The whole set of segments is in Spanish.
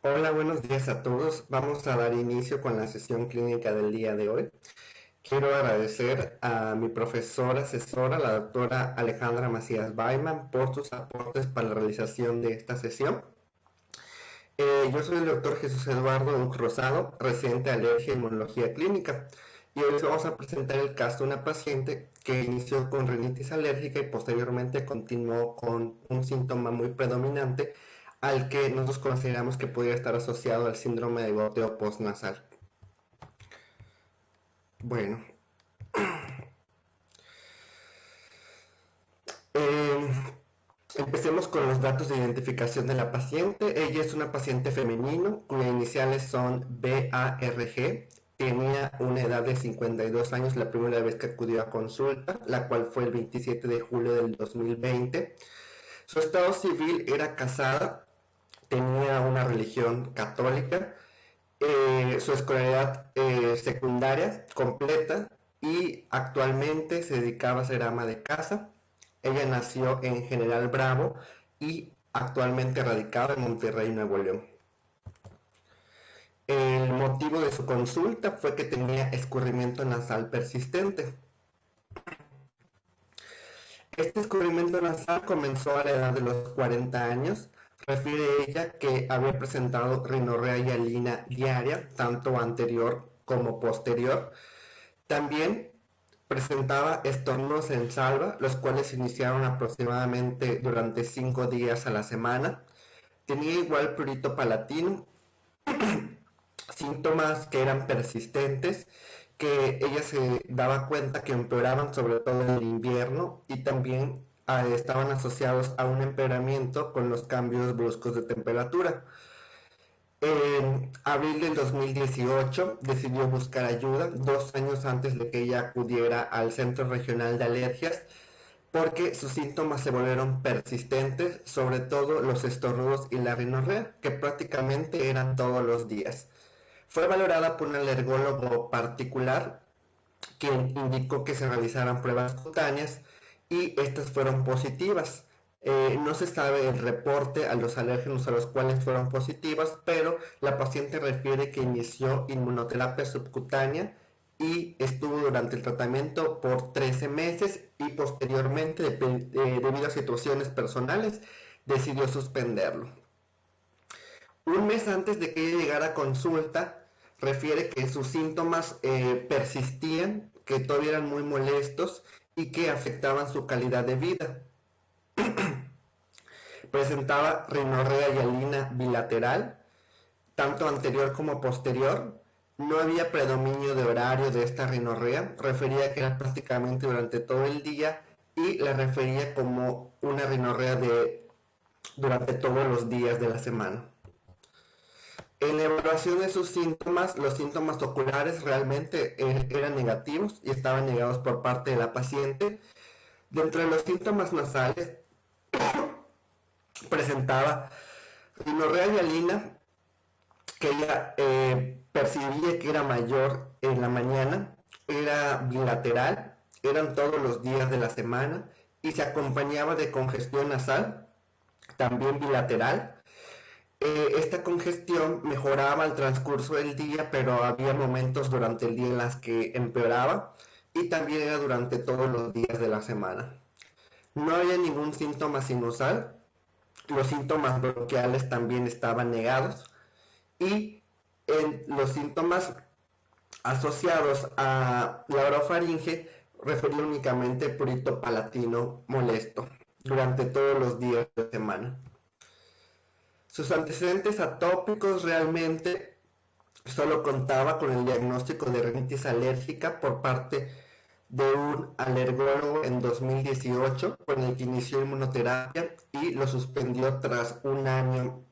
Hola, buenos días a todos. Vamos a dar inicio con la sesión clínica del día de hoy. Quiero agradecer a mi profesora asesora, la doctora Alejandra Macías Baiman, por sus aportes para la realización de esta sesión. Yo soy el doctor Jesús Eduardo Duc Rosado, residente de alergia e inmunología clínica, y hoy les vamos a presentar el caso de una paciente que inició con rinitis alérgica y posteriormente continuó con un síntoma muy predominante al que nosotros consideramos que podría estar asociado al síndrome de goteo postnasal. Bueno, eh, empecemos con los datos de identificación de la paciente. Ella es una paciente femenino cuyas iniciales son BARG. Tenía una edad de 52 años la primera vez que acudió a consulta, la cual fue el 27 de julio del 2020. Su estado civil era casada, tenía una religión católica, su escolaridad secundaria completa y actualmente se dedicaba a ser ama de casa. Ella nació en General Bravo y actualmente radicada en Monterrey, Nuevo León. El motivo de su consulta fue que tenía escurrimiento nasal persistente. Este escurrimiento nasal comenzó a la edad de los 40 años. Refiere ella que había presentado rinorrea hialina diaria, tanto anterior como posterior. También presentaba estornudos en salva, los cuales iniciaron aproximadamente durante 5 días a la semana. Tenía igual prurito palatino, síntomas que eran persistentes, que ella se daba cuenta que empeoraban sobre todo en el invierno y también estaban asociados a un empeoramiento con los cambios bruscos de temperatura. En abril del 2018 decidió buscar ayuda, 2 años antes de que ella acudiera al Centro Regional de Alergias, porque sus síntomas se volvieron persistentes, sobre todo los estornudos y la rinorrea, que prácticamente eran todos los días. Fue valorada por un alergólogo particular, quien indicó que se realizaran pruebas cutáneas y estas fueron positivas. No se sabe el reporte a los alérgenos a los cuales fueron positivas, pero la paciente refiere que inició inmunoterapia subcutánea y estuvo durante el tratamiento por 13 meses y posteriormente, debido a situaciones personales, decidió suspenderlo. Un mes antes de que ella llegara a consulta, refiere que sus síntomas persistían, que todavía eran muy molestos y que afectaban su calidad de vida. Presentaba rinorrea hialina bilateral, tanto anterior como posterior. No había predominio de horario de esta rinorrea, refería que era prácticamente durante todo el día y la refería como una rinorrea durante todos los días de la semana. En la evaluación de sus síntomas, los síntomas oculares realmente eran negativos y estaban negados por parte de la paciente. Dentro de los síntomas nasales presentaba rinorrea hialina, que ella percibía que era mayor en la mañana, era bilateral, eran todos los días de la semana y se acompañaba de congestión nasal, también bilateral. Esta congestión mejoraba al transcurso del día, pero había momentos durante el día en las que empeoraba y también era durante todos los días de la semana. No había ningún síntoma sinusal, los síntomas bronquiales también estaban negados y en los síntomas asociados a la orofaringe refería únicamente prurito palatino molesto durante todos los días de la semana. Sus antecedentes atópicos realmente solo contaba con el diagnóstico de rinitis alérgica por parte de un alergólogo en 2018, con el que inició inmunoterapia y lo suspendió tras un año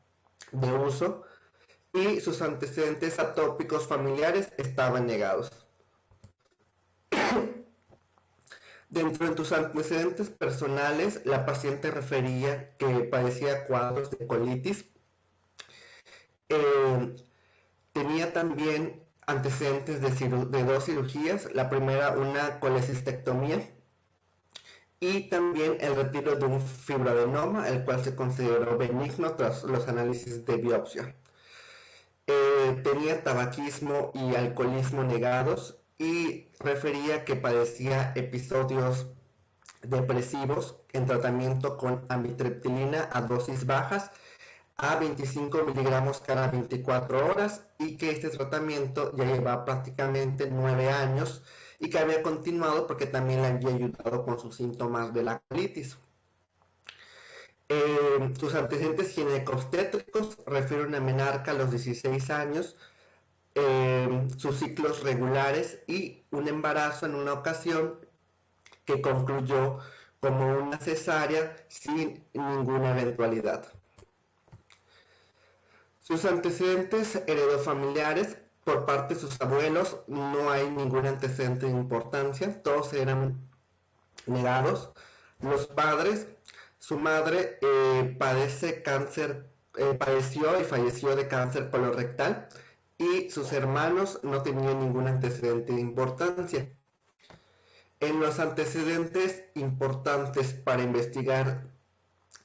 de uso, y sus antecedentes atópicos familiares estaban negados. Dentro de sus antecedentes personales, la paciente refería que padecía cuadros de colitis. Eh, Tenía también antecedentes de 2 cirugías, la primera una colecistectomía y también el retiro de un fibroadenoma, el cual se consideró benigno tras los análisis de biopsia. Tenía tabaquismo y alcoholismo negados y refería que padecía episodios depresivos en tratamiento con amitriptilina a dosis bajas a 25 miligramos cada 24 horas y que este tratamiento ya lleva prácticamente 9 años y que había continuado porque también le había ayudado con sus síntomas de la colitis. Sus antecedentes ginecobstétricos refieren a menarca a los 16 años, sus ciclos regulares y un embarazo en una ocasión que concluyó como una cesárea sin ninguna eventualidad. Sus antecedentes heredofamiliares por parte de sus abuelos no hay ningún antecedente de importancia, todos eran negados. Los padres, su madre padeció y falleció de cáncer colorectal y sus hermanos no tenían ningún antecedente de importancia. En los antecedentes importantes para investigar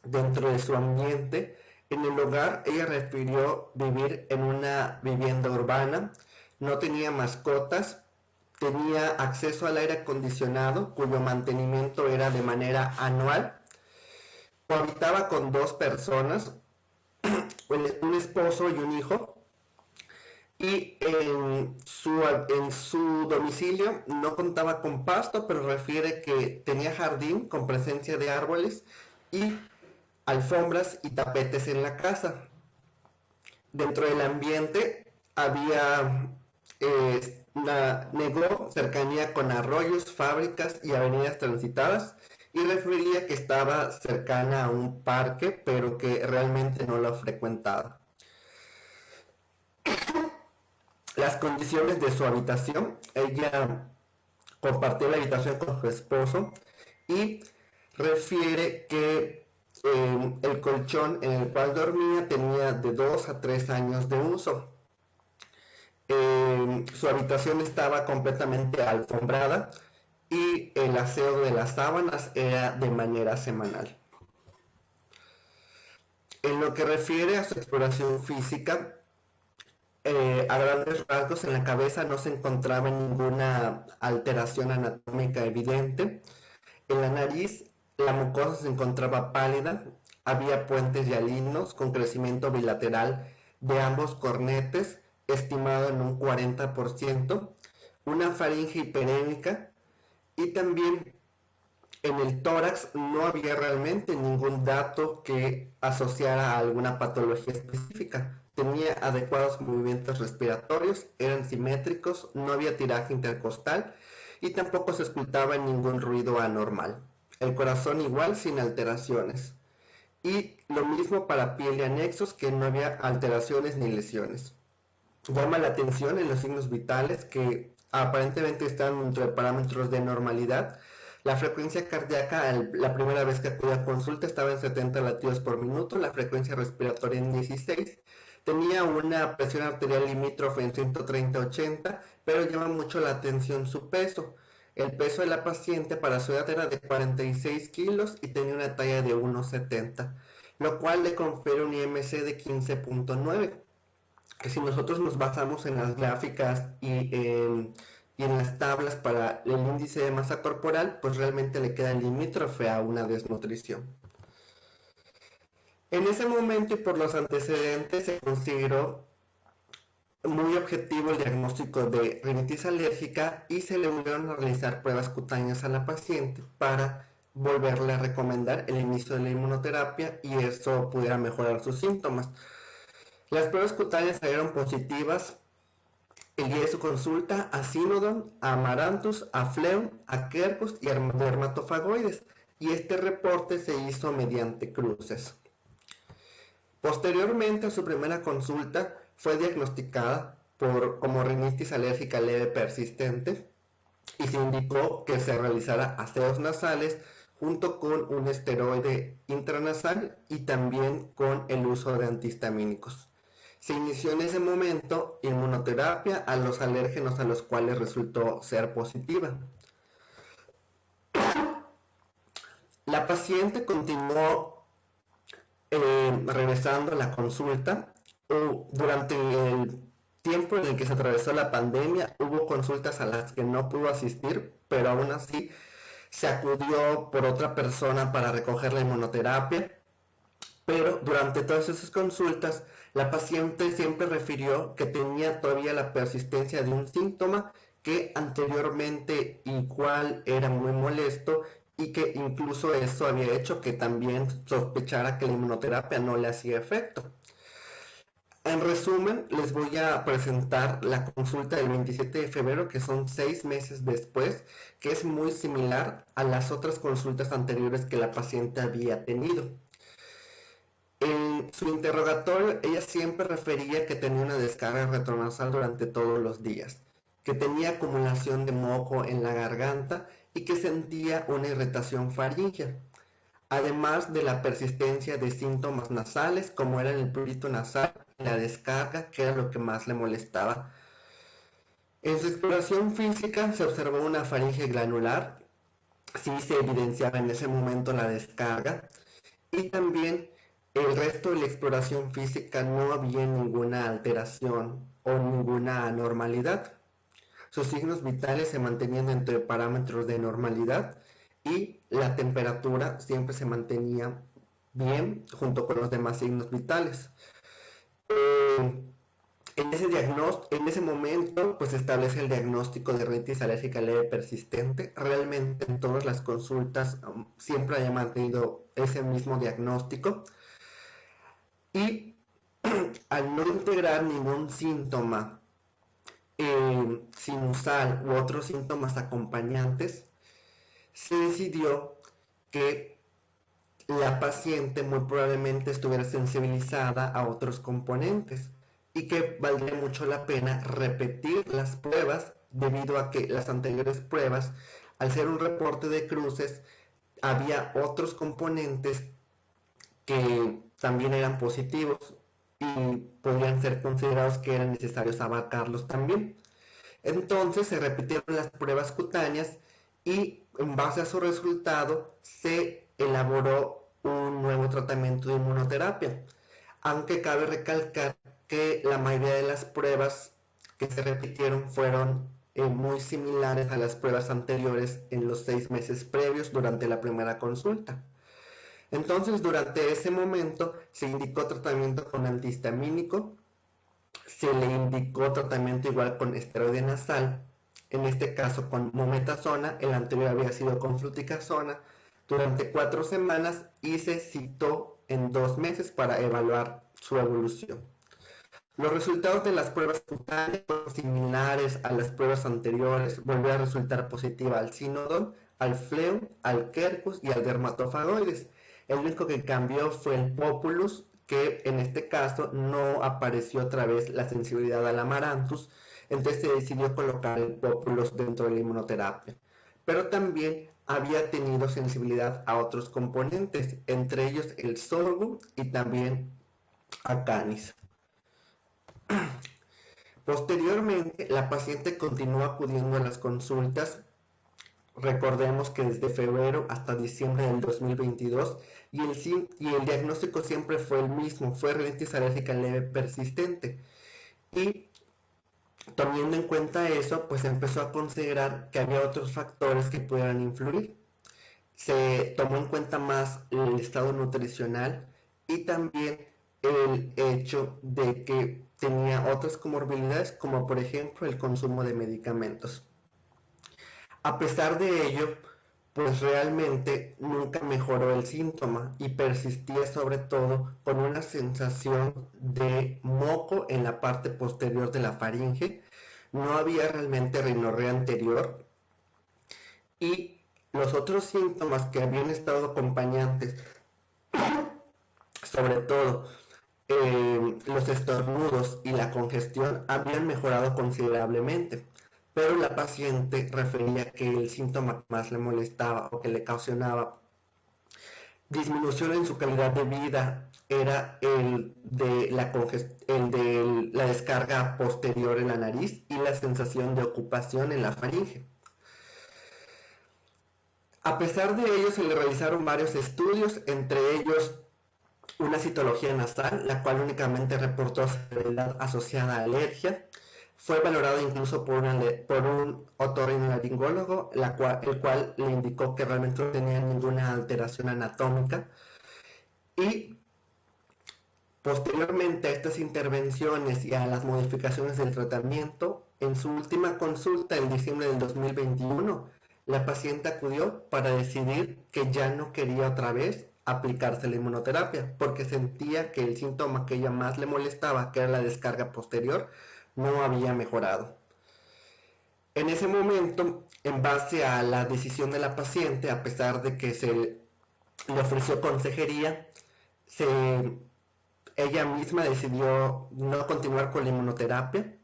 dentro de su ambiente, en el hogar ella refirió vivir en una vivienda urbana, no tenía mascotas, tenía acceso al aire acondicionado cuyo mantenimiento era de manera anual, cohabitaba con 2 personas, un esposo y un hijo, y en su domicilio no contaba con pasto, pero refiere que tenía jardín con presencia de árboles y alfombras y tapetes en la casa. Dentro del ambiente negó cercanía con arroyos, fábricas y avenidas transitadas y refería que estaba cercana a un parque, pero que realmente no lo frecuentaba. Las condiciones de su habitación, ella compartió la habitación con su esposo y refiere que el colchón en el cual dormía tenía de 2 a 3 años de uso. Su habitación estaba completamente alfombrada y el aseo de las sábanas era de manera semanal. En lo que refiere a su exploración física, a grandes rasgos en la cabeza no se encontraba ninguna alteración anatómica evidente. En la nariz la mucosa se encontraba pálida, había puentes hialinos con crecimiento bilateral de ambos cornetes, estimado en un 40%, una faringe hiperémica y también en el tórax no había realmente ningún dato que asociara a alguna patología específica. Tenía adecuados movimientos respiratorios, eran simétricos, no había tiraje intercostal y tampoco se escuchaba ningún ruido anormal. El corazón igual, sin alteraciones. Y lo mismo para piel y anexos, que no había alteraciones ni lesiones. Llama la atención en los signos vitales que aparentemente están dentro de parámetros de normalidad. La frecuencia cardíaca la primera vez que acudí a consulta estaba en 70 latidos por minuto, la frecuencia respiratoria en 16, tenía una presión arterial limítrofe en 130/80, pero llama mucho la atención su peso. El peso de la paciente para su edad era de 46 kilos y tenía una talla de 1,70, lo cual le confiere un IMC de 15.9. Que si nosotros nos basamos en las gráficas y en las tablas para el índice de masa corporal, pues realmente le queda limítrofe a una desnutrición. En ese momento y por los antecedentes se consideró muy objetivo el diagnóstico de rinitis alérgica y se le volvieron a realizar pruebas cutáneas a la paciente para volverle a recomendar el inicio de la inmunoterapia y eso pudiera mejorar sus síntomas. Las pruebas cutáneas salieron positivas el día de su consulta a Synodon, a Amaranthus, a Phleum, a Quercus y a dermatofagoides, y este reporte se hizo mediante cruces. Posteriormente a su primera consulta fue diagnosticada como rinitis alérgica leve persistente y se indicó que se realizara aseos nasales junto con un esteroide intranasal y también con el uso de antihistamínicos. Se inició en ese momento inmunoterapia a los alérgenos a los cuales resultó ser positiva. La paciente continuó regresando a la consulta durante el tiempo en el que se atravesó la pandemia, hubo consultas a las que no pudo asistir, pero aún así se acudió por otra persona para recoger la inmunoterapia. Pero durante todas esas consultas, la paciente siempre refirió que tenía todavía la persistencia de un síntoma que anteriormente igual era muy molesto y que incluso eso había hecho que también sospechara que la inmunoterapia no le hacía efecto. En resumen, les voy a presentar la consulta del 27 de febrero, que son 6 meses después, que es muy similar a las otras consultas anteriores que la paciente había tenido. En su interrogatorio, ella siempre refería que tenía una descarga retronasal durante todos los días, que tenía acumulación de moco en la garganta y que sentía una irritación faríngea, además de la persistencia de síntomas nasales como era el prurito nasal y la descarga, que era lo que más le molestaba. En su exploración física se observó una faringe granular, sí se evidenciaba en ese momento la descarga, y también el resto de la exploración física no había ninguna alteración o ninguna anormalidad. Sus signos vitales se mantenían dentro de parámetros de normalidad y la temperatura siempre se mantenía bien junto con los demás signos vitales. En ese momento, pues se establece el diagnóstico de rinitis alérgica leve persistente. Realmente en todas las consultas siempre haya mantenido ese mismo diagnóstico. Y al no integrar ningún síntoma sinusal u otros síntomas acompañantes, se decidió que la paciente muy probablemente estuviera sensibilizada a otros componentes y que valdría mucho la pena repetir las pruebas debido a que las anteriores pruebas, al ser un reporte de cruces, había otros componentes que también eran positivos y podrían ser considerados que eran necesarios abarcarlos también. Entonces se repitieron las pruebas cutáneas y en base a su resultado se elaboró un nuevo tratamiento de inmunoterapia, aunque cabe recalcar que la mayoría de las pruebas que se repitieron fueron muy similares a las pruebas anteriores en los 6 meses previos durante la primera consulta. Entonces, durante ese momento se indicó tratamiento con antihistamínico, se le indicó tratamiento igual con esteroide nasal, en este caso con mometasona, el anterior había sido con fluticasona, durante 4 semanas y se citó en 2 meses para evaluar su evolución. Los resultados de las pruebas cutáneas fueron similares a las pruebas anteriores, volvió a resultar positiva al Synodon, al Fleum, al Quercus y al Dermatofagoides. El único que cambió fue el Populus, que en este caso no apareció otra vez la sensibilidad al Amaranthus, entonces se decidió colocar el Populus dentro de la inmunoterapia. Pero también había tenido sensibilidad a otros componentes, entre ellos el sorgo y también a Canis. Posteriormente, la paciente continuó acudiendo a las consultas. Recordemos que desde febrero hasta diciembre del 2022 y el diagnóstico siempre fue el mismo, fue rinitis alérgica leve persistente. Y teniendo en cuenta eso, pues empezó a considerar que había otros factores que pudieran influir. Se tomó en cuenta más el estado nutricional y también el hecho de que tenía otras comorbilidades, como por ejemplo el consumo de medicamentos. A pesar de ello, pues realmente nunca mejoró el síntoma y persistía sobre todo con una sensación de moco en la parte posterior de la faringe. No había realmente rinorrea anterior y los otros síntomas que habían estado acompañantes, sobre todo los estornudos y la congestión, habían mejorado considerablemente, pero la paciente refería que el síntoma que más le molestaba o que le ocasionaba disminución en su calidad de vida era el de la descarga posterior en la nariz y la sensación de ocupación en la faringe. A pesar de ello, se le realizaron varios estudios, entre ellos una citología nasal, la cual únicamente reportó severidad asociada a alergia. Fue valorado incluso por un otorrinolaringólogo, el cual le indicó que realmente no tenía ninguna alteración anatómica. Y posteriormente a estas intervenciones y a las modificaciones del tratamiento, en su última consulta en diciembre del 2021, la paciente acudió para decidir que ya no quería otra vez aplicarse la inmunoterapia, porque sentía que el síntoma que ella más le molestaba, que era la descarga posterior, no había mejorado. En ese momento, en base a la decisión de la paciente, a pesar de que se le ofreció consejería, se ella misma decidió no continuar con la inmunoterapia.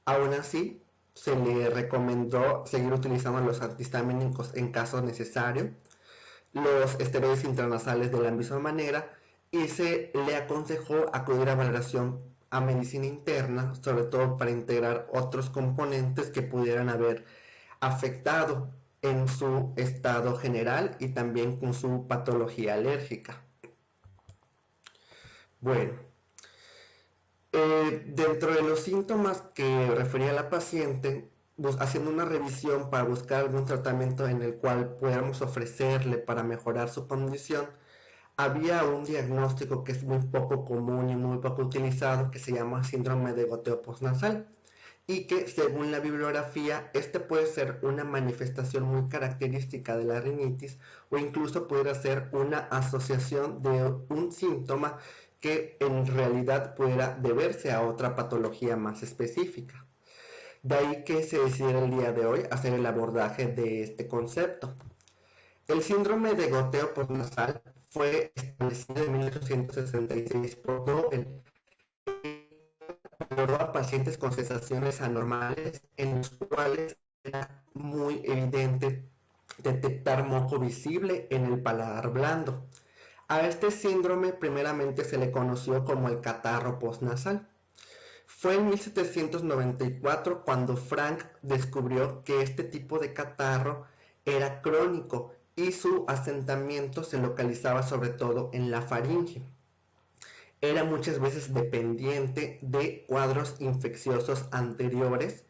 Aún así, se le recomendó seguir utilizando los antihistamínicos en caso necesario, los esteroides intranasales de la misma manera, y se le aconsejó acudir a valoración a medicina interna, sobre todo para integrar otros componentes que pudieran haber afectado en su estado general y también con su patología alérgica. Bueno, dentro de los síntomas que refería la paciente, haciendo una revisión para buscar algún tratamiento en el cual podamos ofrecerle para mejorar su condición, había un diagnóstico que es muy poco común y muy poco utilizado que se llama síndrome de goteo postnasal y que según la bibliografía este puede ser una manifestación muy característica de la rinitis o incluso pudiera ser una asociación de un síntoma que en realidad pudiera deberse a otra patología más específica. De ahí que se decidiera el día de hoy hacer el abordaje de este concepto. El síndrome de goteo postnasal fue establecido en 1866 por Dobel. Valoró a pacientes con sensaciones anormales en los cuales era muy evidente detectar moco visible en el paladar blando. A este síndrome primeramente se le conoció como el catarro postnasal. Fue en 1794 cuando Frank descubrió que este tipo de catarro era crónico y su asentamiento se localizaba sobre todo en la faringe. Era muchas veces dependiente de cuadros infecciosos anteriores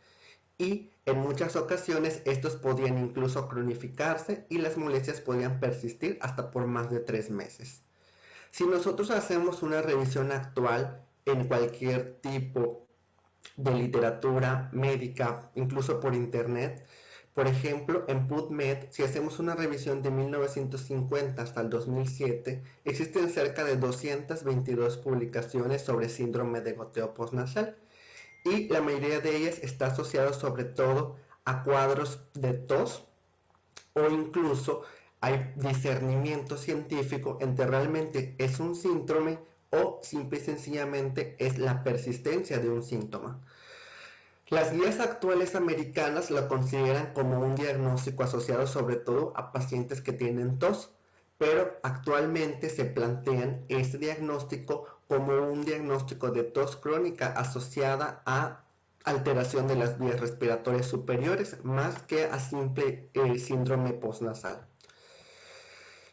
y en muchas ocasiones estos podían incluso cronificarse y las molestias podían persistir hasta por más de 3 meses. Si nosotros hacemos una revisión actual en cualquier tipo de literatura médica, incluso por internet, por ejemplo, en PubMed, si hacemos una revisión de 1950 hasta el 2007, existen cerca de 222 publicaciones sobre síndrome de goteo postnasal y la mayoría de ellas está asociada sobre todo a cuadros de tos o incluso hay discernimiento científico entre realmente es un síndrome o simple y sencillamente es la persistencia de un síntoma. Las guías actuales americanas lo consideran como un diagnóstico asociado sobre todo a pacientes que tienen tos, pero actualmente se plantean este diagnóstico como un diagnóstico de tos crónica asociada a alteración de las vías respiratorias superiores más que a simple síndrome postnasal.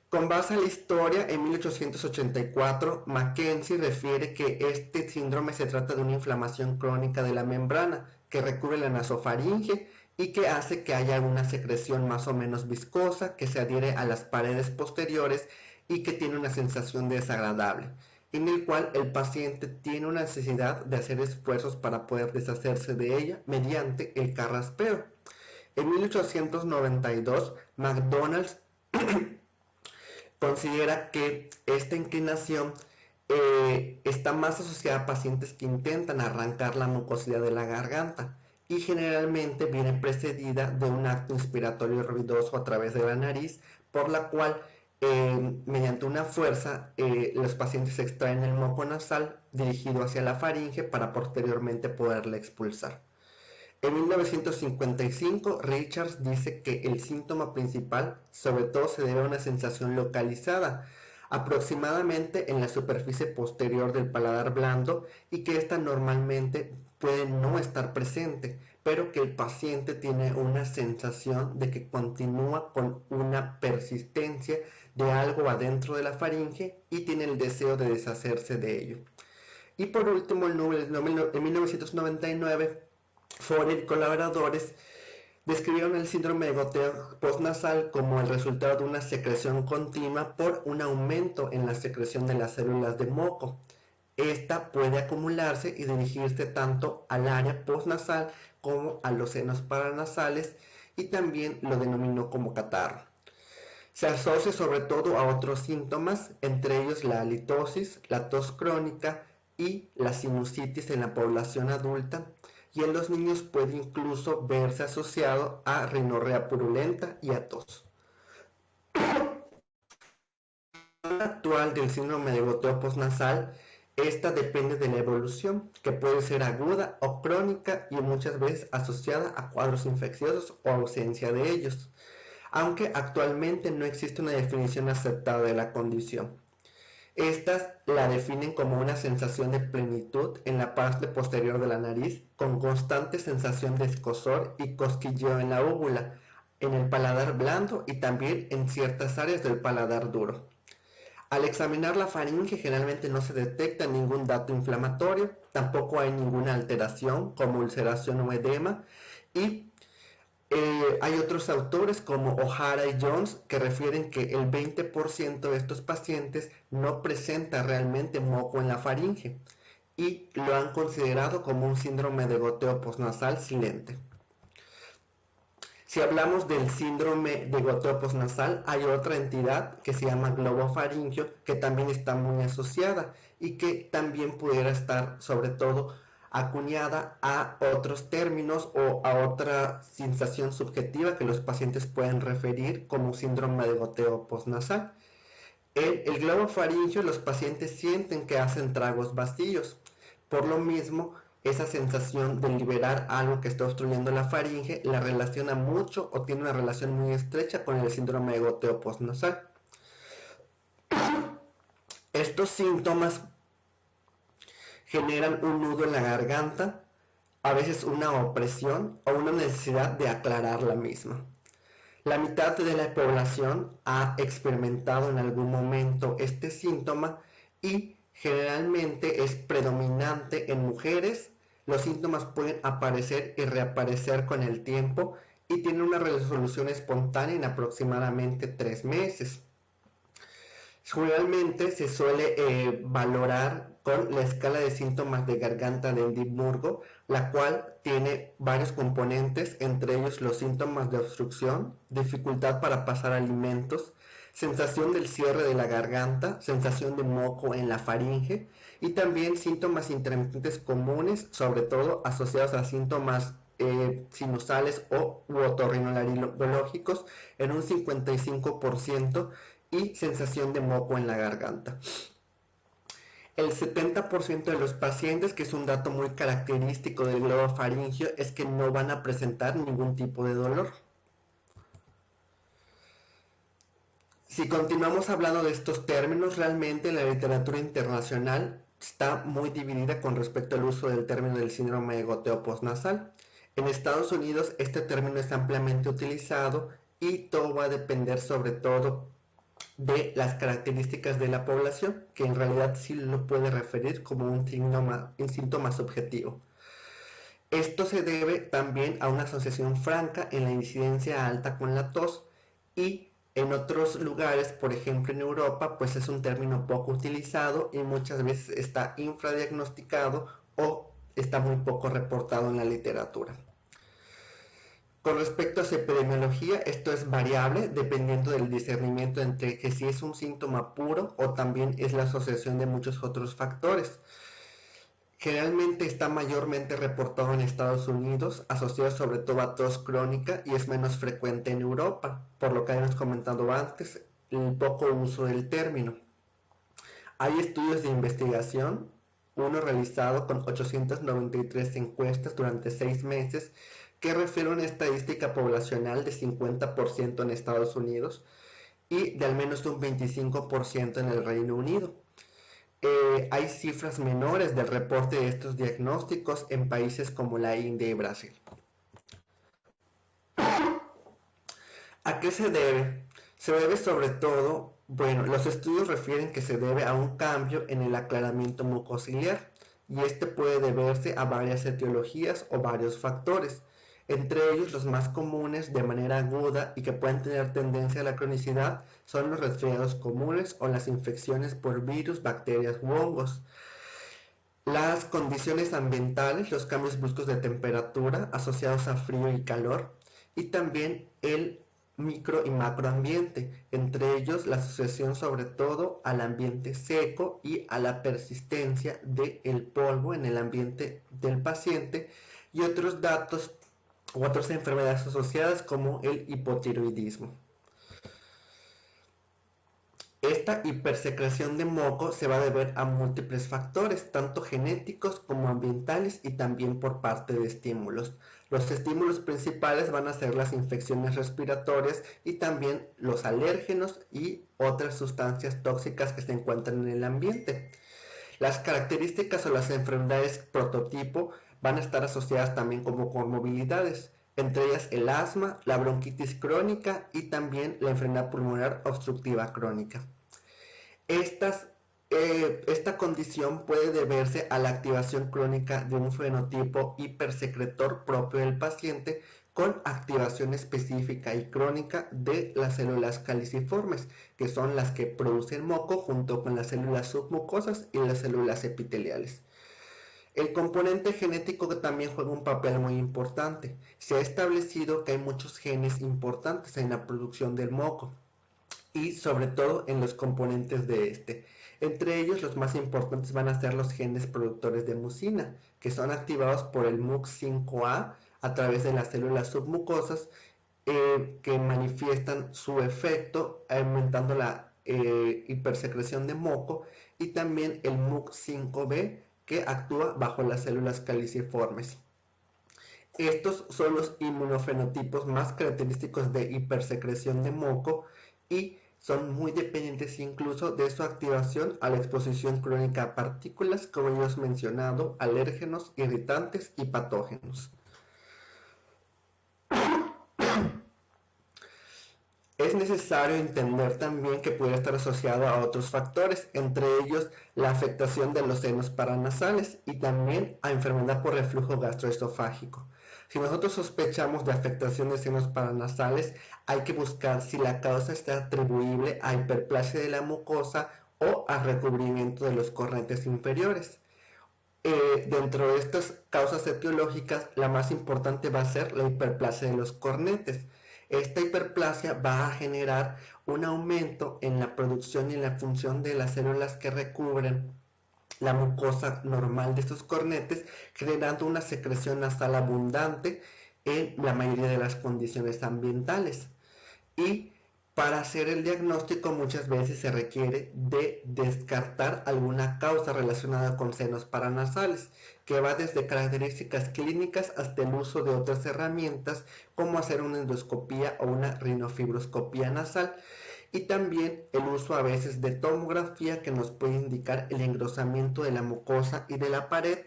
Con base en la historia, en 1884, Mackenzie refiere que este síndrome se trata de una inflamación crónica de la membrana que recubre la nasofaringe y que hace que haya una secreción más o menos viscosa que se adhiere a las paredes posteriores y que tiene una sensación desagradable, en el cual el paciente tiene una necesidad de hacer esfuerzos para poder deshacerse de ella mediante el carraspeo. En 1892, McDonald's considera que esta inclinación está más asociada a pacientes que intentan arrancar la mucosidad de la garganta y generalmente viene precedida de un acto inspiratorio ruidoso a través de la nariz, por la cual mediante una fuerza los pacientes extraen el moco nasal dirigido hacia la faringe para posteriormente poderla expulsar. En 1955, Richards dice que el síntoma principal sobre todo se debe a una sensación localizada, aproximadamente en la superficie posterior del paladar blando y que esta normalmente puede no estar presente, pero que el paciente tiene una sensación de que continúa con una persistencia de algo adentro de la faringe y tienen el deseo de deshacerse de ello. Y por último, en 1999, Forer y colaboradores describieron el síndrome de goteo postnasal como el resultado de una secreción continua por un aumento en la secreción de las células de moco. Esta puede acumularse y dirigirse tanto al área postnasal como a los senos paranasales, y también lo denominó como catarro. Se asocia sobre todo a otros síntomas, entre ellos la halitosis, la tos crónica y la sinusitis en la población adulta, y en los niños puede incluso verse asociado a rinorrea purulenta y a tos. La actual del síndrome de goteo postnasal, esta depende de la evolución, que puede ser aguda o crónica y muchas veces asociada a cuadros infecciosos o ausencia de ellos, aunque actualmente no existe una definición aceptada de la condición. Estas la definen como una sensación de plenitud en la parte posterior de la nariz, con constante sensación de escozor y cosquilleo en la úvula, en el paladar blando y también en ciertas áreas del paladar duro. Al examinar la faringe generalmente no se detecta ningún dato inflamatorio, tampoco hay ninguna alteración como ulceración o edema, y hay otros autores como O'Hara y Jones que refieren que el 20% de estos pacientes no presenta realmente moco en la faringe y lo han considerado como un síndrome de goteo postnasal silente. Si hablamos del síndrome de goteo postnasal, hay otra entidad que se llama globofaringio que también está muy asociada y que también pudiera estar sobre todo acuñada a otros términos o a otra sensación subjetiva que los pacientes pueden referir como síndrome de goteo postnasal. En el globofaringio los pacientes sienten que hacen tragos vacíos. Por lo mismo, esa sensación de liberar algo que está obstruyendo la faringe la relaciona mucho o tiene una relación muy estrecha con el síndrome de goteo postnasal. Estos síntomas generan un nudo en la garganta, a veces una opresión o una necesidad de aclarar la misma. La mitad de la población ha experimentado en algún momento este síntoma y generalmente es predominante en mujeres. Los síntomas pueden aparecer y reaparecer con el tiempo y tienen una resolución espontánea en aproximadamente 3 meses. Generalmente se suele valorar con la escala de síntomas de garganta de Edimburgo, la cual tiene varios componentes, entre ellos los síntomas de obstrucción, dificultad para pasar alimentos, sensación del cierre de la garganta, sensación de moco en la faringe y también síntomas intermitentes comunes, sobre todo asociados a síntomas sinusales o otorrinolaringológicos en un 55% y sensación de moco en la garganta. El 70% de los pacientes, que es un dato muy característico del globofaringio, es que no van a presentar ningún tipo de dolor. Si continuamos hablando de estos términos, realmente la literatura internacional está muy dividida con respecto al uso del término del síndrome de goteo postnasal. En Estados Unidos este término es ampliamente utilizado y todo va a depender sobre todo de las características de la población, que en realidad sí lo puede referir como un síntoma subjetivo. Esto se debe también a una asociación franca en la incidencia alta con la tos, y en otros lugares, por ejemplo en Europa, pues es un término poco utilizado y muchas veces está infradiagnosticado o está muy poco reportado en la literatura. Con respecto a su epidemiología, esto es variable dependiendo del discernimiento entre que si es un síntoma puro o también es la asociación de muchos otros factores. Generalmente está mayormente reportado en Estados Unidos, asociado sobre todo a tos crónica, y es menos frecuente en Europa, por lo que habíamos comentado antes, el poco uso del término. Hay estudios de investigación, uno realizado con 893 encuestas durante 6 meses, que refiere a una estadística poblacional de 50% en Estados Unidos y de al menos un 25% en el Reino Unido. Hay cifras menores del reporte de estos diagnósticos en países como la India y Brasil. ¿A qué se debe? Se debe sobre todo, bueno, los estudios refieren que se debe a un cambio en el aclaramiento mucociliar y este puede deberse a varias etiologías o varios factores, entre ellos los más comunes de manera aguda y que pueden tener tendencia a la cronicidad son los resfriados comunes o las infecciones por virus, bacterias u hongos. Las condiciones ambientales, los cambios bruscos de temperatura asociados a frío y calor, y también el micro y macroambiente, entre ellos la asociación sobre todo al ambiente seco y a la persistencia del polvo en el ambiente del paciente y otros datos u otras enfermedades asociadas como el hipotiroidismo. Esta hipersecreción de moco se va a deber a múltiples factores, tanto genéticos como ambientales y también por parte de estímulos. Los estímulos principales van a ser las infecciones respiratorias y también los alérgenos y otras sustancias tóxicas que se encuentran en el ambiente. Las características o las enfermedades prototipo van a estar asociadas también como comorbilidades, entre ellas el asma, la bronquitis crónica y también la enfermedad pulmonar obstructiva crónica. Esta condición puede deberse a la activación crónica de un fenotipo hipersecretor propio del paciente con activación específica y crónica de las células caliciformes, que son las que producen moco junto con las células submucosas y las células epiteliales. El componente genético también juega un papel muy importante. Se ha establecido que hay muchos genes importantes en la producción del moco y sobre todo en los componentes de este. Entre ellos los más importantes van a ser los genes productores de mucina, que son activados por el MUC5A a través de las células submucosas que manifiestan su efecto aumentando la hipersecreción de moco y también el MUC5B que actúa bajo las células caliciformes. Estos son los inmunofenotipos más característicos de hipersecreción de moco y son muy dependientes incluso de su activación a la exposición crónica a partículas, como ya hemos mencionado, alérgenos, irritantes y patógenos. Es necesario entender también que puede estar asociado a otros factores, entre ellos la afectación de los senos paranasales y también a enfermedad por reflujo gastroesofágico. Si nosotros sospechamos de afectación de senos paranasales, hay que buscar si la causa está atribuible a hiperplasia de la mucosa o a recubrimiento de los cornetes inferiores. Dentro de estas causas etiológicas, la más importante va a ser la hiperplasia de los cornetes. Esta hiperplasia va a generar un aumento en la producción y en la función de las células que recubren la mucosa normal de estos cornetes, generando una secreción nasal abundante en la mayoría de las condiciones ambientales. Y para hacer el diagnóstico muchas veces se requiere de descartar alguna causa relacionada con senos paranasales, que va desde características clínicas hasta el uso de otras herramientas como hacer una endoscopía o una rinofibroscopía nasal y también el uso a veces de tomografía que nos puede indicar el engrosamiento de la mucosa y de la pared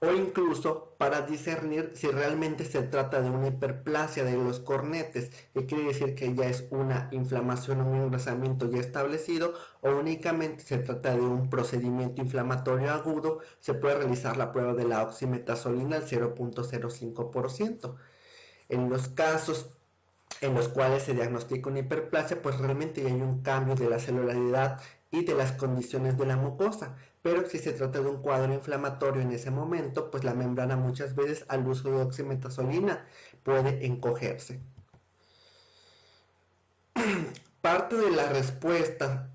o incluso para discernir si realmente se trata de una hiperplasia de los cornetes, que quiere decir que ya es una inflamación o un engrosamiento ya establecido, o únicamente se trata de un procedimiento inflamatorio agudo, se puede realizar la prueba de la oximetazolina al 0.05%. En los casos en los cuales se diagnostica una hiperplasia, pues realmente ya hay un cambio de la celularidad y de las condiciones de la mucosa. Pero si se trata de un cuadro inflamatorio en ese momento, pues la membrana muchas veces al uso de oximetazolina puede encogerse. Parte de la respuesta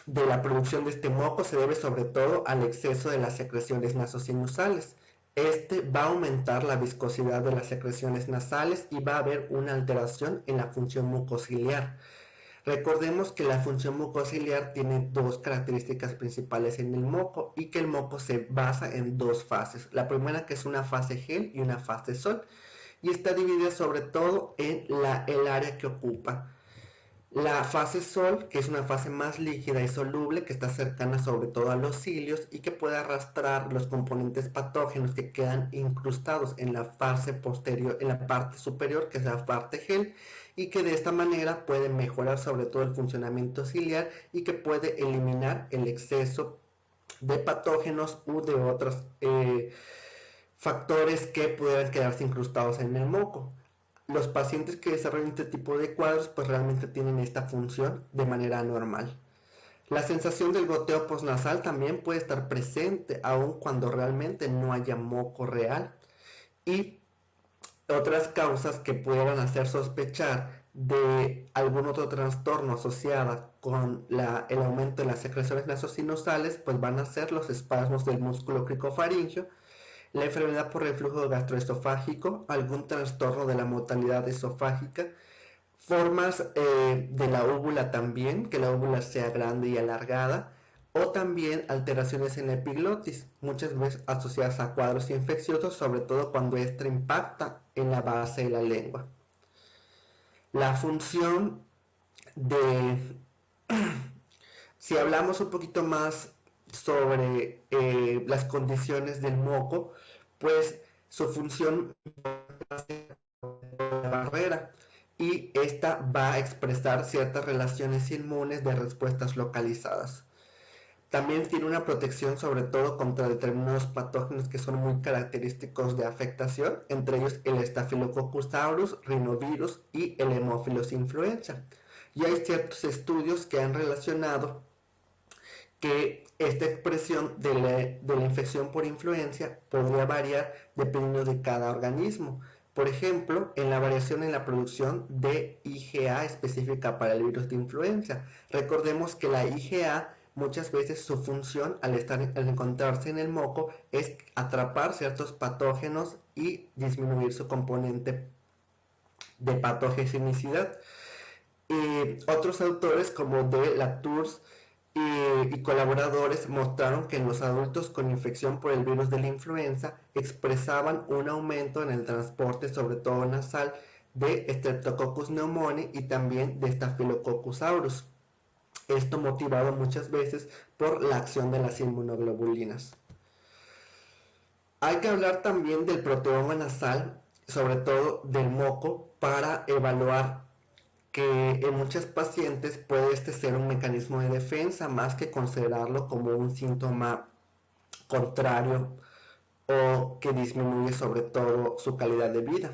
de la producción de este moco se debe sobre todo al exceso de las secreciones nasosinusales. Este va a aumentar la viscosidad de las secreciones nasales y va a haber una alteración en la función mucociliar. Recordemos que la función mucociliar tiene dos características principales en el moco y que el moco se basa en dos fases. La primera que es una fase gel y una fase sol y está dividida sobre todo en el área que ocupa. La fase sol, que es una fase más líquida y soluble, que está cercana sobre todo a los cilios y que puede arrastrar los componentes patógenos que quedan incrustados en la fase posterior, en la parte superior, que es la parte gel, y que de esta manera puede mejorar sobre todo el funcionamiento ciliar y que puede eliminar el exceso de patógenos u de otros factores que pudieran quedarse incrustados en el moco. Los pacientes que desarrollan este tipo de cuadros pues realmente tienen esta función de manera normal. La sensación del goteo postnasal también puede estar presente aun cuando realmente no haya moco real. Y otras causas que pudieran hacer sospechar de algún otro trastorno asociado con el aumento de las secreciones nasosinusales pues van a ser los espasmos del músculo cricofaringeo, la enfermedad por reflujo gastroesofágico, algún trastorno de la motilidad esofágica, formas de la úvula también, que la úvula sea grande y alargada, o también alteraciones en la epiglotis, muchas veces asociadas a cuadros infecciosos, sobre todo cuando ésta impacta en la base de la lengua. La función de, si hablamos un poquito más sobre las condiciones del moco, pues su función la barrera y esta va a expresar ciertas relaciones inmunes de respuestas localizadas. También tiene una protección sobre todo contra determinados patógenos que son muy característicos de afectación, entre ellos el Staphylococcus aureus, rinovirus y el Haemophilus influenza. Y hay ciertos estudios que han relacionado que esta expresión de la infección por influencia podría variar dependiendo de cada organismo. Por ejemplo, en la variación en la producción de IgA específica para el virus de influenza. Recordemos que la IgA muchas veces su función al encontrarse en el moco es atrapar ciertos patógenos y disminuir su componente de patogenicidad. Otros autores como de Latours y colaboradores mostraron que en los adultos con infección por el virus de la influenza expresaban un aumento en el transporte, sobre todo nasal, de Streptococcus pneumoniae y también de Staphylococcus aureus. Esto motivado muchas veces por la acción de las inmunoglobulinas. Hay que hablar también del proteoma nasal, sobre todo del moco, para evaluar que en muchos pacientes puede este ser un mecanismo de defensa más que considerarlo como un síntoma contrario o que disminuye sobre todo su calidad de vida.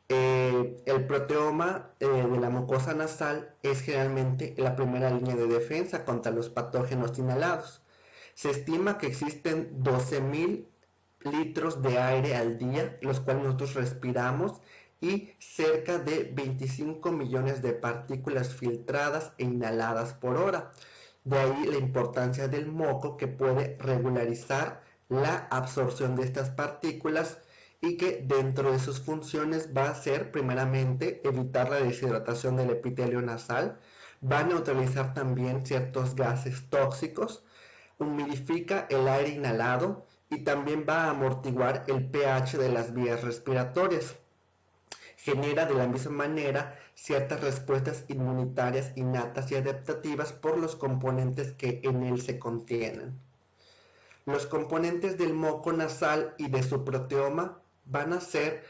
El proteoma de la mucosa nasal es generalmente la primera línea de defensa contra los patógenos inhalados. Se estima que existen 12.000 litros de aire al día, los cuales nosotros respiramos, y cerca de 25 millones de partículas filtradas e inhaladas por hora. De ahí la importancia del moco, que puede regularizar la absorción de estas partículas y que dentro de sus funciones va a ser primeramente evitar la deshidratación del epitelio nasal, va a neutralizar también ciertos gases tóxicos, humidifica el aire inhalado y también va a amortiguar el pH de las vías respiratorias. Genera de la misma manera ciertas respuestas inmunitarias innatas y adaptativas por los componentes que en él se contienen. Los componentes del moco nasal y de su proteoma van a ser,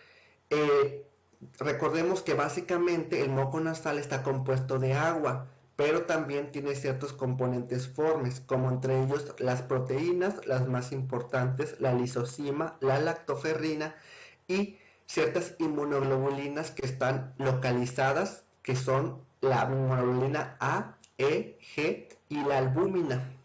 recordemos que básicamente el moco nasal está compuesto de agua, pero también tiene ciertos componentes formes, como entre ellos las proteínas, las más importantes, la lisozima, la lactoferrina y ciertas inmunoglobulinas que están localizadas, que son la inmunoglobulina A, E, G y la albúmina.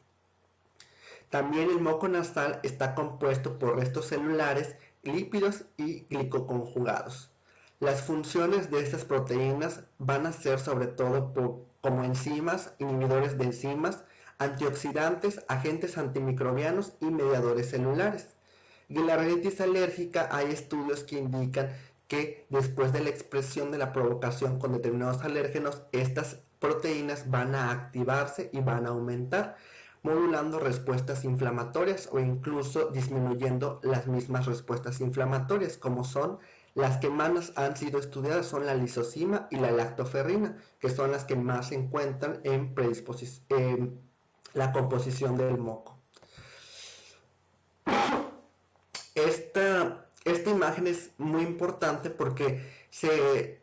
También el moco nasal está compuesto por restos celulares, lípidos y glicoconjugados. Las funciones de estas proteínas van a ser sobre todo como enzimas, inhibidores de enzimas, antioxidantes, agentes antimicrobianos y mediadores celulares. Y en la rinitis alérgica hay estudios que indican que después de la expresión de la provocación con determinados alérgenos, estas proteínas van a activarse y van a aumentar, modulando respuestas inflamatorias o incluso disminuyendo las mismas respuestas inflamatorias, como son las que más han sido estudiadas son la lisozima y la lactoferrina, que son las que más se encuentran en la composición del moco. Esta imagen es muy importante porque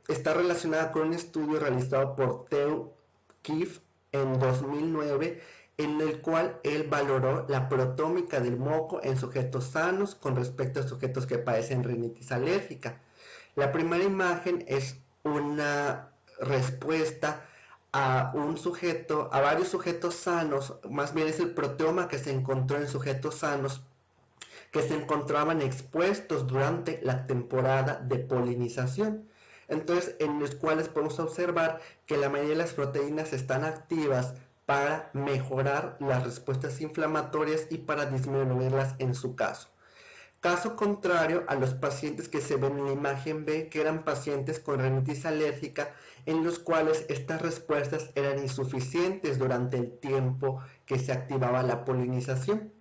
está relacionada con un estudio realizado por Theo Keefe en 2009, en el cual él valoró la protómica del moco en sujetos sanos con respecto a sujetos que padecen rinitis alérgica. La primera imagen es una respuesta a varios sujetos sanos, más bien es el proteoma que se encontró en sujetos sanos que se encontraban expuestos durante la temporada de polinización. Entonces, en los cuales podemos observar que la mayoría de las proteínas están activas para mejorar las respuestas inflamatorias y para disminuirlas en su caso. Caso contrario a los pacientes que se ven en la imagen B, que eran pacientes con rinitis alérgica, en los cuales estas respuestas eran insuficientes durante el tiempo que se activaba la polinización,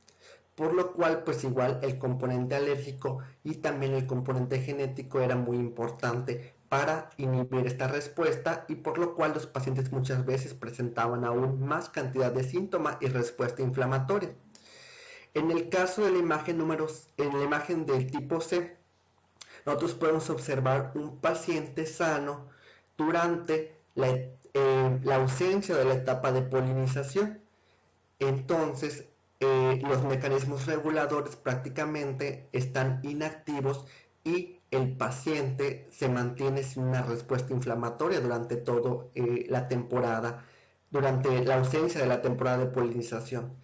por lo cual pues igual el componente alérgico y también el componente genético era muy importante para inhibir esta respuesta, y por lo cual los pacientes muchas veces presentaban aún más cantidad de síntomas y respuesta inflamatoria. En el caso de la imagen en la imagen del tipo C, nosotros podemos observar un paciente sano durante la ausencia de la etapa de polinización. Entonces, los mecanismos reguladores prácticamente están inactivos y el paciente se mantiene sin una respuesta inflamatoria durante toda la temporada, durante la ausencia de la temporada de polinización.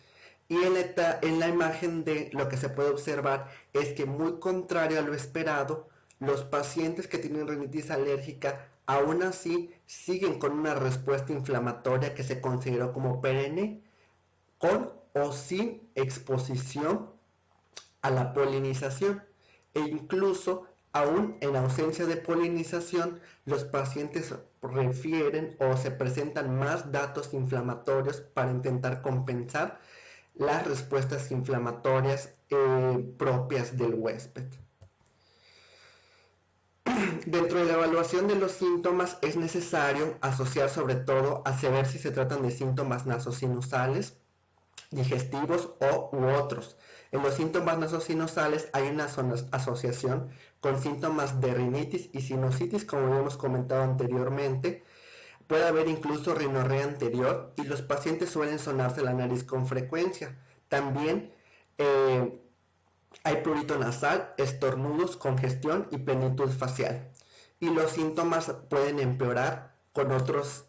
Y en la imagen D lo que se puede observar es que, muy contrario a lo esperado, los pacientes que tienen rinitis alérgica aún así siguen con una respuesta inflamatoria que se consideró como perenne, con o sin exposición a la polinización, e incluso aún en ausencia de polinización los pacientes refieren o se presentan más datos inflamatorios para intentar compensar las respuestas inflamatorias propias del huésped. Dentro de la evaluación de los síntomas es necesario asociar sobre todo a saber si se tratan de síntomas nasosinusales, digestivos u otros. En los síntomas nasosinusales hay una asociación con síntomas de rinitis y sinusitis, como hemos comentado anteriormente. Puede haber incluso rinorrea anterior y los pacientes suelen sonarse la nariz con frecuencia. También hay prurito nasal, estornudos, congestión y plenitud facial. Y los síntomas pueden empeorar con otros,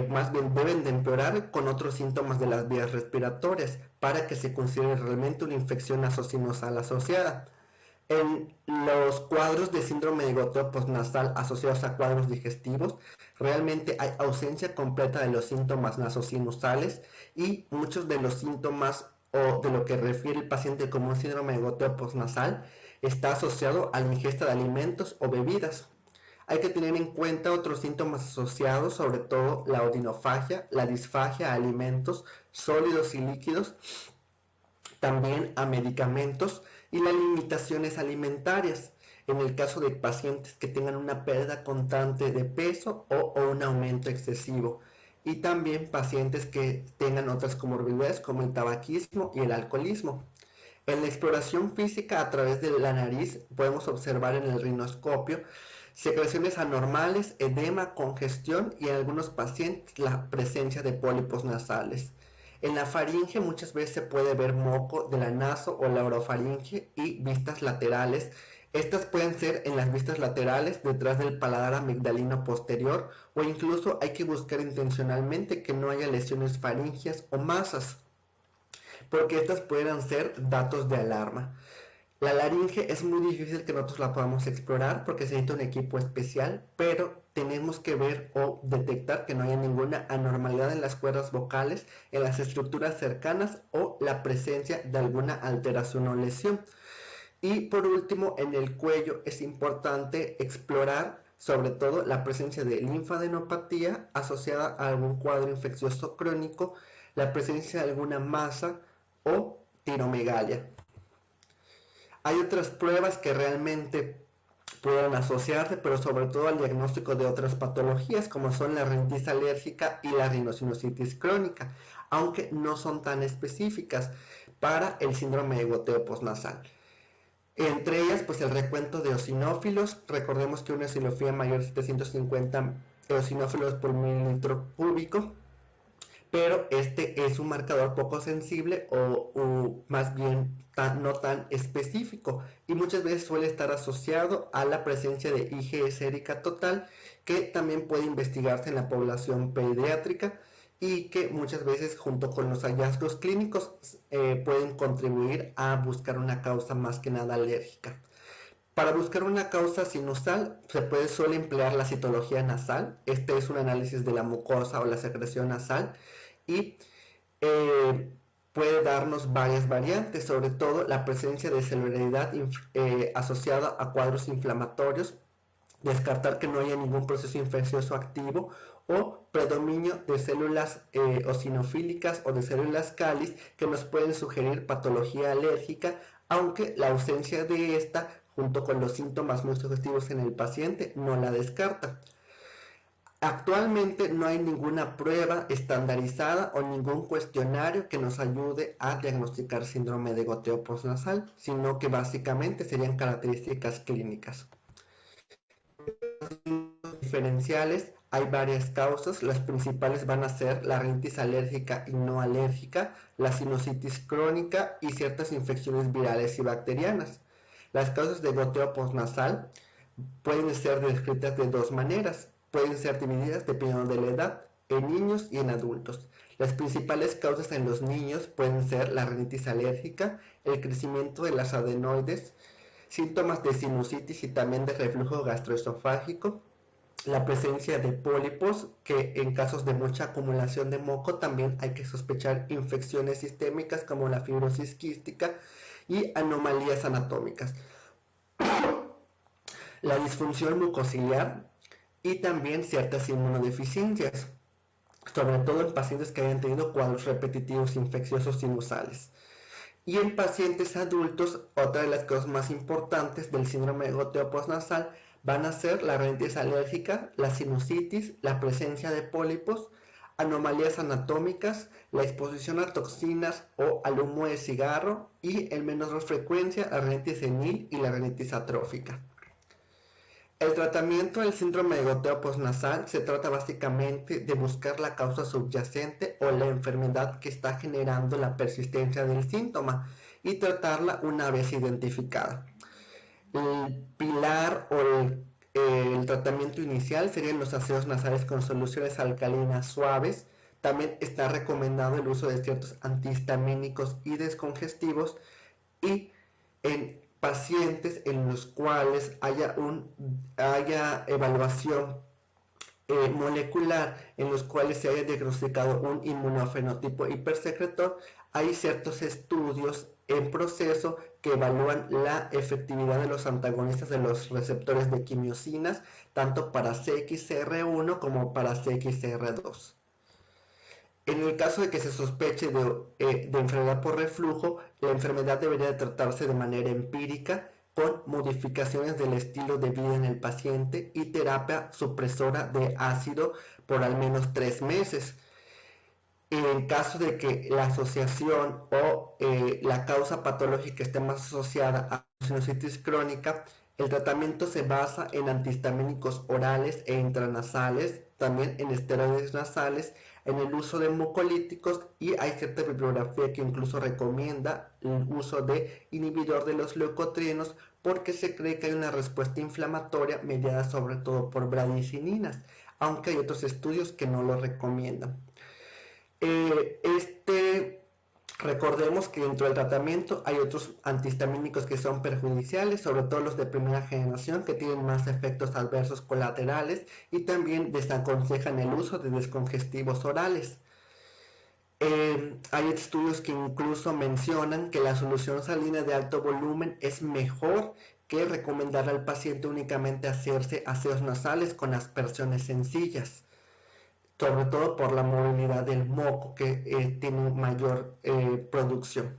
más bien deben de empeorar con otros síntomas de las vías respiratorias para que se considere realmente una infección nasosinusal asociada. En los cuadros de síndrome de goteo postnasal asociados a cuadros digestivos, realmente hay ausencia completa de los síntomas nasosinusales, y muchos de los síntomas o de lo que refiere el paciente como un síndrome de goteo postnasal está asociado a la ingesta de alimentos o bebidas. Hay que tener en cuenta otros síntomas asociados, sobre todo la odinofagia, la disfagia a alimentos sólidos y líquidos, también a medicamentos, y las limitaciones alimentarias en el caso de pacientes que tengan una pérdida constante de peso o un aumento excesivo, y también pacientes que tengan otras comorbilidades como el tabaquismo y el alcoholismo. En la exploración física a través de la nariz podemos observar en el rinoscopio secreciones anormales, edema, congestión y en algunos pacientes la presencia de pólipos nasales. En la faringe muchas veces se puede ver moco de la naso o la orofaringe y vistas laterales. Estas pueden ser en las vistas laterales, detrás del paladar amigdalino posterior, o incluso hay que buscar intencionalmente que no haya lesiones faringias o masas, porque estas pueden ser datos de alarma. La laringe es muy difícil que nosotros la podamos explorar porque se necesita un equipo especial, pero tenemos que ver o detectar que no haya ninguna anormalidad en las cuerdas vocales, en las estructuras cercanas o la presencia de alguna alteración o lesión. Y por último, en el cuello es importante explorar sobre todo la presencia de linfadenopatía asociada a algún cuadro infeccioso crónico, la presencia de alguna masa o tiromegalia. Hay otras pruebas que realmente pueden asociarse, pero sobre todo al diagnóstico de otras patologías, como son la rinitis alérgica y la rinosinusitis crónica, aunque no son tan específicas para el síndrome de goteo postnasal. Entre ellas, pues el recuento de eosinófilos. Recordemos que una eosinofilía mayor de 750 eosinófilos por mililitro cúbico, pero este es un marcador poco sensible o más bien no tan específico, y muchas veces suele estar asociado a la presencia de IgE sérica total, que también puede investigarse en la población pediátrica y que muchas veces junto con los hallazgos clínicos pueden contribuir a buscar una causa más que nada alérgica. Para buscar una causa sinusal suele emplear la citología nasal. Este es un análisis de la mucosa o la secreción nasal y eh, puede darnos varias variantes, sobre todo la presencia de celularidad asociada a cuadros inflamatorios, descartar que no haya ningún proceso infeccioso activo o predominio de células eosinofílicas o de células cáliz que nos pueden sugerir patología alérgica, aunque la ausencia de esta junto con los síntomas muy sugestivos en el paciente no la descarta. Actualmente no hay ninguna prueba estandarizada o ningún cuestionario que nos ayude a diagnosticar síndrome de goteo postnasal, sino que básicamente serían características clínicas. Diferenciales, hay varias causas. Las principales van a ser la rinitis alérgica y no alérgica, la sinusitis crónica y ciertas infecciones virales y bacterianas. Las causas de goteo postnasal pueden ser descritas de dos maneras. Pueden ser divididas dependiendo de la edad, en niños y en adultos. Las principales causas en los niños pueden ser la rinitis alérgica, el crecimiento de las adenoides, síntomas de sinusitis y también de reflujo gastroesofágico, la presencia de pólipos, que en casos de mucha acumulación de moco también hay que sospechar infecciones sistémicas como la fibrosis quística y anomalías anatómicas, la disfunción mucociliar y también ciertas inmunodeficiencias, sobre todo en pacientes que hayan tenido cuadros repetitivos infecciosos sinusales. Y en pacientes adultos, otra de las cosas más importantes del síndrome de goteo postnasal van a ser la rinitis alérgica, la sinusitis, la presencia de pólipos, anomalías anatómicas, la exposición a toxinas o al humo de cigarro y, en menor frecuencia, la rinitis senil y la rinitis atrófica. El tratamiento del síndrome de goteo postnasal se trata básicamente de buscar la causa subyacente o la enfermedad que está generando la persistencia del síntoma y tratarla una vez identificada. El pilar o el tratamiento inicial serían los aseos nasales con soluciones alcalinas suaves. También está recomendado el uso de ciertos antihistamínicos y descongestivos, y en pacientes en los cuales haya evaluación molecular, en los cuales se haya diagnosticado un inmunofenotipo hipersecretor, hay ciertos estudios en proceso que evalúan la efectividad de los antagonistas de los receptores de quimiosinas, tanto para CXCR1 como para CXCR2. En el caso de que se sospeche de enfermedad por reflujo, la enfermedad debería de tratarse de manera empírica con modificaciones del estilo de vida en el paciente y terapia supresora de ácido por al menos 3 meses. En caso de que la asociación o la causa patológica esté más asociada a sinusitis crónica, el tratamiento se basa en antihistamínicos orales e intranasales, también en esteroides nasales, en el uso de mucolíticos, y hay cierta bibliografía que incluso recomienda el uso de inhibidor de los leucotrienos porque se cree que hay una respuesta inflamatoria mediada sobre todo por bradicininas, aunque hay otros estudios que no lo recomiendan. Recordemos que dentro del tratamiento hay otros antihistamínicos que son perjudiciales, sobre todo los de primera generación, que tienen más efectos adversos colaterales y también desaconsejan el uso de descongestivos orales. Hay estudios que incluso mencionan que la solución salina de alto volumen es mejor que recomendar al paciente únicamente hacerse aseos nasales con aspersiones sencillas, sobre todo por la movilidad del moco que tiene mayor producción.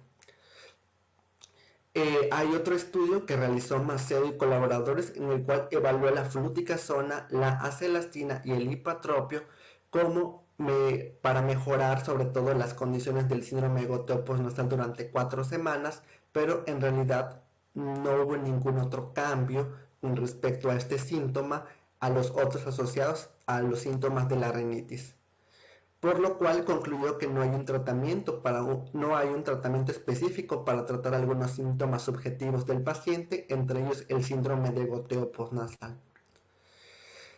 Hay otro estudio que realizó Macedo y colaboradores en el cual evaluó la fluticasona, la acelastina y el hipatropio para mejorar sobre todo las condiciones del síndrome de goteo postnasal durante 4 semanas, pero en realidad no hubo ningún otro cambio con respecto a este síntoma a los otros asociados a los síntomas de la rinitis, por lo cual concluyó que no hay un tratamiento no hay un tratamiento específico para tratar algunos síntomas subjetivos del paciente, entre ellos el síndrome de goteo postnasal.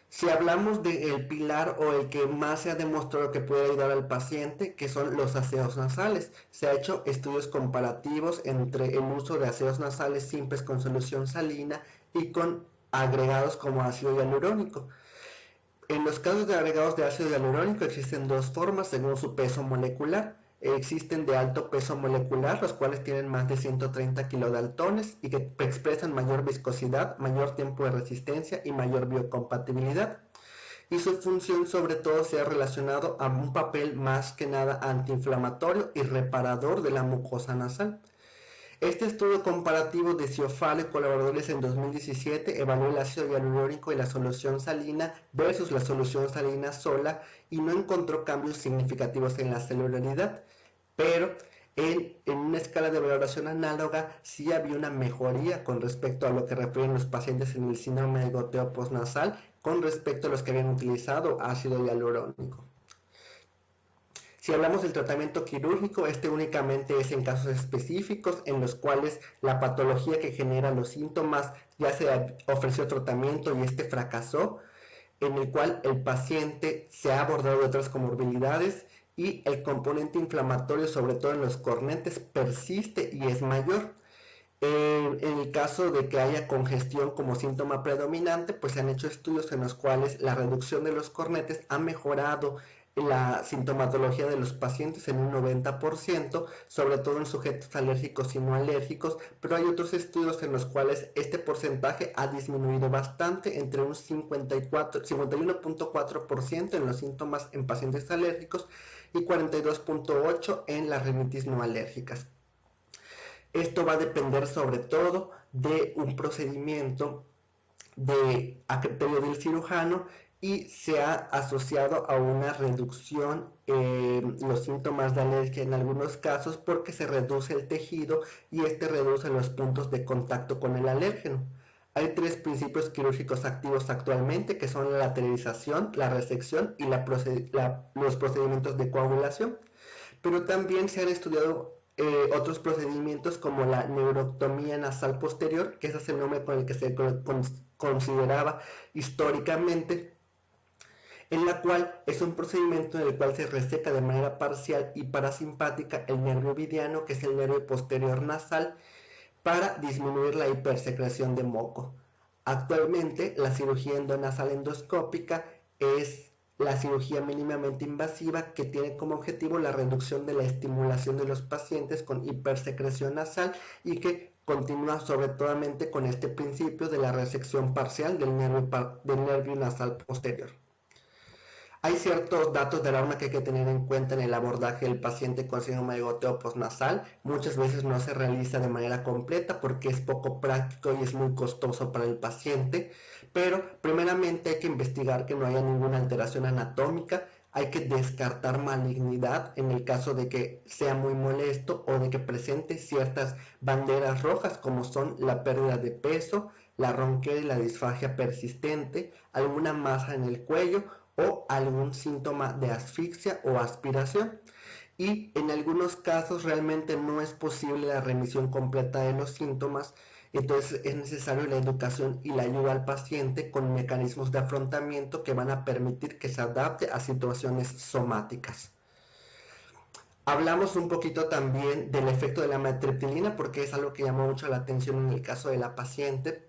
Si hablamos del pilar o el que más se ha demostrado que puede ayudar al paciente, que son los aseos nasales, se ha hecho estudios comparativos entre el uso de aseos nasales simples con solución salina y con agregados como ácido hialurónico. En los casos de agregados de ácido hialurónico existen dos formas según su peso molecular. Existen de alto peso molecular, los cuales tienen más de 130 kilodaltones y que expresan mayor viscosidad, mayor tiempo de resistencia y mayor biocompatibilidad. Y su función sobre todo se ha relacionado a un papel más que nada antiinflamatorio y reparador de la mucosa nasal. Este estudio comparativo de Ciofalo y colaboradores en 2017 evaluó el ácido hialurónico y la solución salina versus la solución salina sola y no encontró cambios significativos en la celularidad, pero en una escala de valoración análoga sí había una mejoría con respecto a lo que refieren los pacientes en el síndrome de goteo postnasal con respecto a los que habían utilizado ácido hialurónico. Si hablamos del tratamiento quirúrgico, este únicamente es en casos específicos en los cuales la patología que genera los síntomas ya se ofreció tratamiento y este fracasó, en el cual el paciente se ha abordado de otras comorbilidades y el componente inflamatorio, sobre todo en los cornetes, persiste y es mayor. En el caso de que haya congestión como síntoma predominante, pues se han hecho estudios en los cuales la reducción de los cornetes ha mejorado la sintomatología de los pacientes en un 90%, sobre todo en sujetos alérgicos y no alérgicos, pero hay otros estudios en los cuales este porcentaje ha disminuido bastante, entre un 51.4% en los síntomas en pacientes alérgicos y 42.8% en las rinitis no alérgicas. Esto va a depender sobre todo de un procedimiento a criterio del cirujano y se ha asociado a una reducción en los síntomas de alergia en algunos casos porque se reduce el tejido y este reduce los puntos de contacto con el alérgeno. Hay tres principios quirúrgicos activos actualmente que son la lateralización, la resección y los procedimientos de coagulación, pero también se han estudiado otros procedimientos como la neurotomía nasal posterior, que ese es el nombre con el que se consideraba históricamente, en la cual es un procedimiento en el cual se reseca de manera parcial y parasimpática el nervio ovidiano, que es el nervio posterior nasal, para disminuir la hipersecreción de moco. Actualmente, la cirugía endonasal endoscópica es la cirugía mínimamente invasiva que tiene como objetivo la reducción de la estimulación de los pacientes con hipersecreción nasal y que continúa sobre todo con este principio de la resección parcial del nervio nasal posterior. Hay ciertos datos de alarma que hay que tener en cuenta en el abordaje del paciente con síndrome de goteo postnasal. Muchas veces no se realiza de manera completa porque es poco práctico y es muy costoso para el paciente, pero primeramente hay que investigar que no haya ninguna alteración anatómica. Hay que descartar malignidad en el caso de que sea muy molesto o de que presente ciertas banderas rojas como son la pérdida de peso, la ronquera y la disfagia persistente, alguna masa en el cuello o algún síntoma de asfixia o aspiración. Y en algunos casos realmente no es posible la remisión completa de los síntomas, entonces es necesario la educación y la ayuda al paciente con mecanismos de afrontamiento que van a permitir que se adapte a situaciones somáticas. Hablamos un poquito también del efecto de la amitriptilina porque es algo que llamó mucho la atención en el caso de la paciente,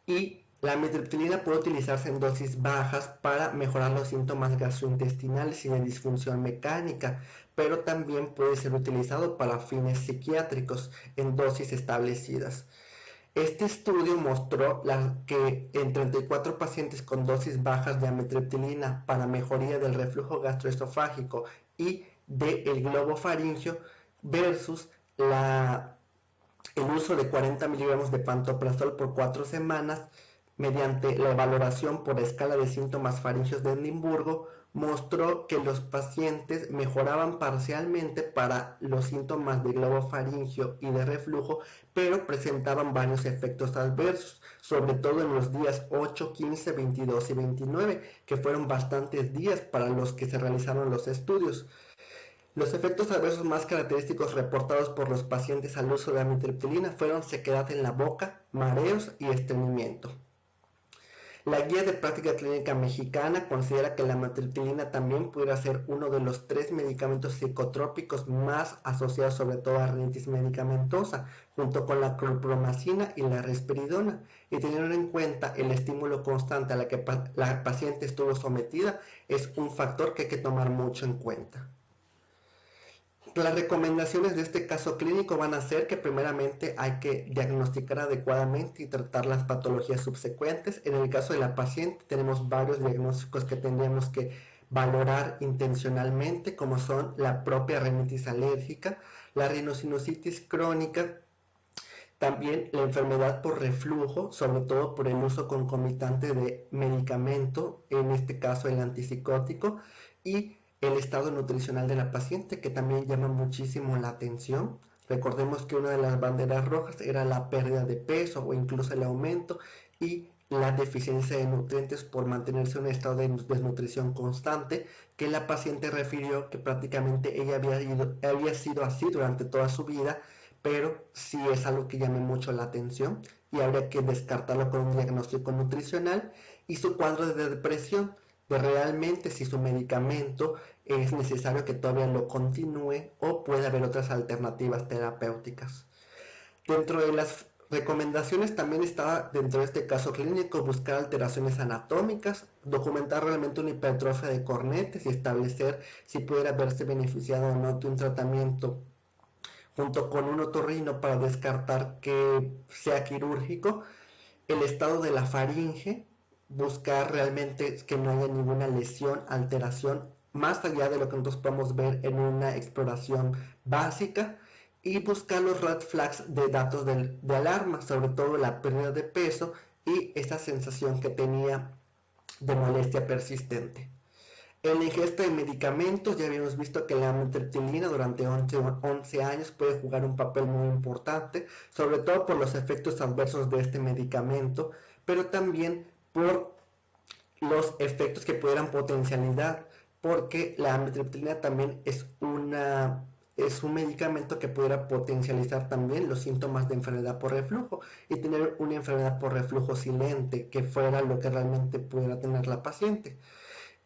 y la amitriptilina puede utilizarse en dosis bajas para mejorar los síntomas gastrointestinales y de disfunción mecánica, pero también puede ser utilizado para fines psiquiátricos en dosis establecidas. Este estudio mostró que en 34 pacientes con dosis bajas de amitriptilina para mejoría del reflujo gastroesofágico y del globo faríngeo versus el uso de 40 miligramos de pantoprazol por 4 semanas mediante la valoración por escala de síntomas faríngeos de Edimburgo, mostró que los pacientes mejoraban parcialmente para los síntomas de globo faríngeo y de reflujo, pero presentaban varios efectos adversos, sobre todo en los días 8, 15, 22 y 29, que fueron bastantes días para los que se realizaron los estudios. Los efectos adversos más característicos reportados por los pacientes al uso de amitriptilina fueron sequedad en la boca, mareos y estreñimiento. La Guía de Práctica Clínica Mexicana considera que la amitriptilina también pudiera ser uno de los 3 medicamentos psicotrópicos más asociados sobre todo a rinitis medicamentosa, junto con la clorpromacina y la risperidona, y teniendo en cuenta el estímulo constante a la que la paciente estuvo sometida, es un factor que hay que tomar mucho en cuenta. Las recomendaciones de este caso clínico van a ser que primeramente hay que diagnosticar adecuadamente y tratar las patologías subsecuentes. En el caso de la paciente tenemos varios diagnósticos que tendríamos que valorar intencionalmente, como son la propia rinitis alérgica, la rinosinusitis crónica, también la enfermedad por reflujo, sobre todo por el uso concomitante de medicamento, en este caso el antipsicótico, y el estado nutricional de la paciente, que también llama muchísimo la atención. Recordemos que una de las banderas rojas era la pérdida de peso o incluso el aumento y la deficiencia de nutrientes por mantenerse en un estado de desnutrición constante, que la paciente refirió que prácticamente ella había sido así durante toda su vida, pero sí es algo que llame mucho la atención y habría que descartarlo con un diagnóstico nutricional, y su cuadro de depresión, de realmente si su medicamento es necesario que todavía lo continúe o puede haber otras alternativas terapéuticas. Dentro de las recomendaciones también está, dentro de este caso clínico, buscar alteraciones anatómicas, documentar realmente una hipertrofia de cornetes y establecer si pudiera verse beneficiado o no de un tratamiento junto con un otorrino para descartar que sea quirúrgico, el estado de la faringe, buscar realmente que no haya ninguna lesión, alteración, más allá de lo que nosotros podemos ver en una exploración básica, y buscar los red flags de datos de alarma, sobre todo la pérdida de peso y esa sensación que tenía de molestia persistente. En la ingesta de medicamentos ya habíamos visto que la amitriptilina durante 11 años puede jugar un papel muy importante, sobre todo por los efectos adversos de este medicamento, pero también por los efectos que pudieran potencialidad, porque la amitriptilina también es un medicamento que pudiera potencializar también los síntomas de enfermedad por reflujo y tener una enfermedad por reflujo silente, que fuera lo que realmente pudiera tener la paciente.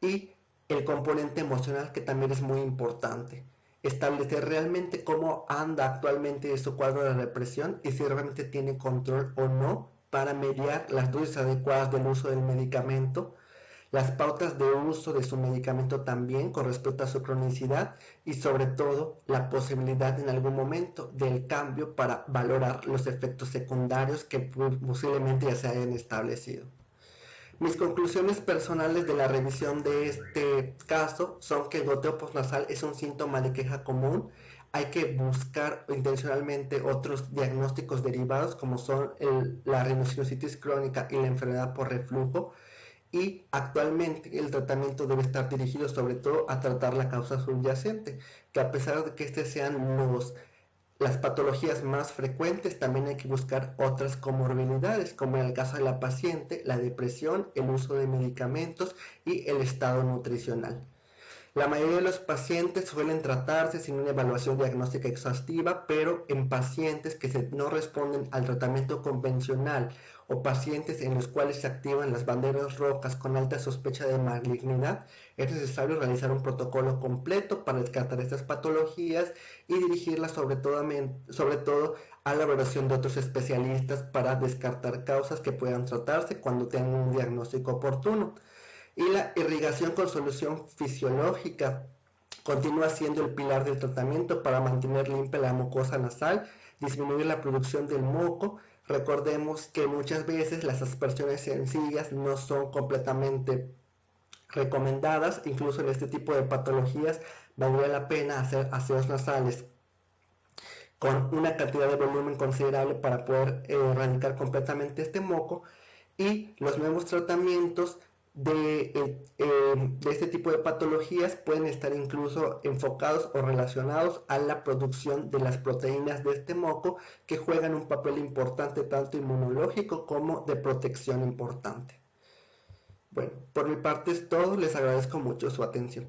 Y el componente emocional, que también es muy importante. Establecer realmente cómo anda actualmente su cuadro de represión y si realmente tiene control o no, para mediar las dosis adecuadas del uso del medicamento, las pautas de uso de su medicamento también con respecto a su cronicidad, y sobre todo la posibilidad en algún momento del cambio para valorar los efectos secundarios que posiblemente ya se hayan establecido. Mis conclusiones personales de la revisión de este caso son que el goteo postnasal es un síntoma de queja común. Hay que buscar intencionalmente otros diagnósticos derivados, como son la rhinosinusitis crónica y la enfermedad por reflujo, y actualmente el tratamiento debe estar dirigido sobre todo a tratar la causa subyacente, que a pesar de que estos sean las patologías más frecuentes, también hay que buscar otras comorbilidades, como en el caso de la paciente, la depresión, el uso de medicamentos y el estado nutricional. La mayoría de los pacientes suelen tratarse sin una evaluación diagnóstica exhaustiva, pero en pacientes que no responden al tratamiento convencional o pacientes en los cuales se activan las banderas rojas con alta sospecha de malignidad, es necesario realizar un protocolo completo para descartar estas patologías y dirigirlas sobre todo a la evaluación de otros especialistas para descartar causas que puedan tratarse cuando tengan un diagnóstico oportuno. Y la irrigación con solución fisiológica continúa siendo el pilar del tratamiento para mantener limpia la mucosa nasal, disminuir la producción del moco. Recordemos que muchas veces las aspersiones sencillas no son completamente recomendadas, incluso en este tipo de patologías valdría la pena hacer aseos nasales con una cantidad de volumen considerable para poder erradicar completamente este moco. Y los nuevos tratamientos de este tipo de patologías pueden estar incluso enfocados o relacionados a la producción de las proteínas de este moco, que juegan un papel importante tanto inmunológico como de protección importante. Bueno, por mi parte es todo, les agradezco mucho su atención.